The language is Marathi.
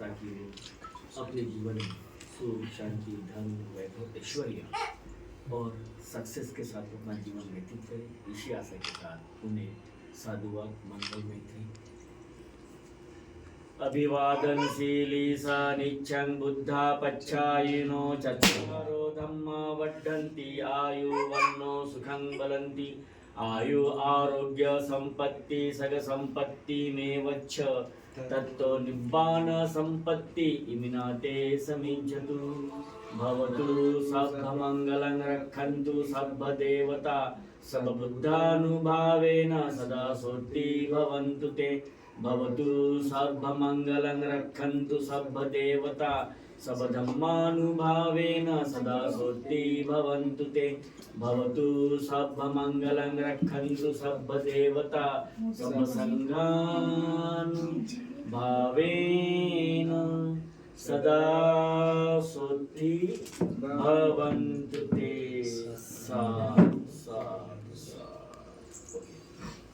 ताकि वो अपने जीवन में सुख शांति धन वैभव ऐश्वर्य और सक्सेस के साथ अपना जीवन व्यतीत करें। इसी आशा के साथ उन्हें साधुवाद मंगल मैत्री। अभिवादनशीली सा नित्यं बुद्धा पच्छायिनो चत्वारो धम्मा वर्धन्ति आयु वन्नो सुखं बलन्ति आयु आरोग्य संपत्ति सग संपत्ति में वच्छ तत्तो निब्बान संपत्ति इमिनाते समिज्जतु भवतु सर्वमंगलं रक्षन्तु सर्वदेवता सर्वबुद्धानुभावेन सदा सोत्ति भवन्तु ते भवतु सर्वमंगलं रक्षन्तु सर्वदेवता सर्वधर्मानुभावेन सदा सोत्ति भवन्तु ते भवतु सर्वमंगलं रक्षन्तु सर्वदेवता सर्वसंघानुभावेन सदा सोत्ति भवन्तु ते।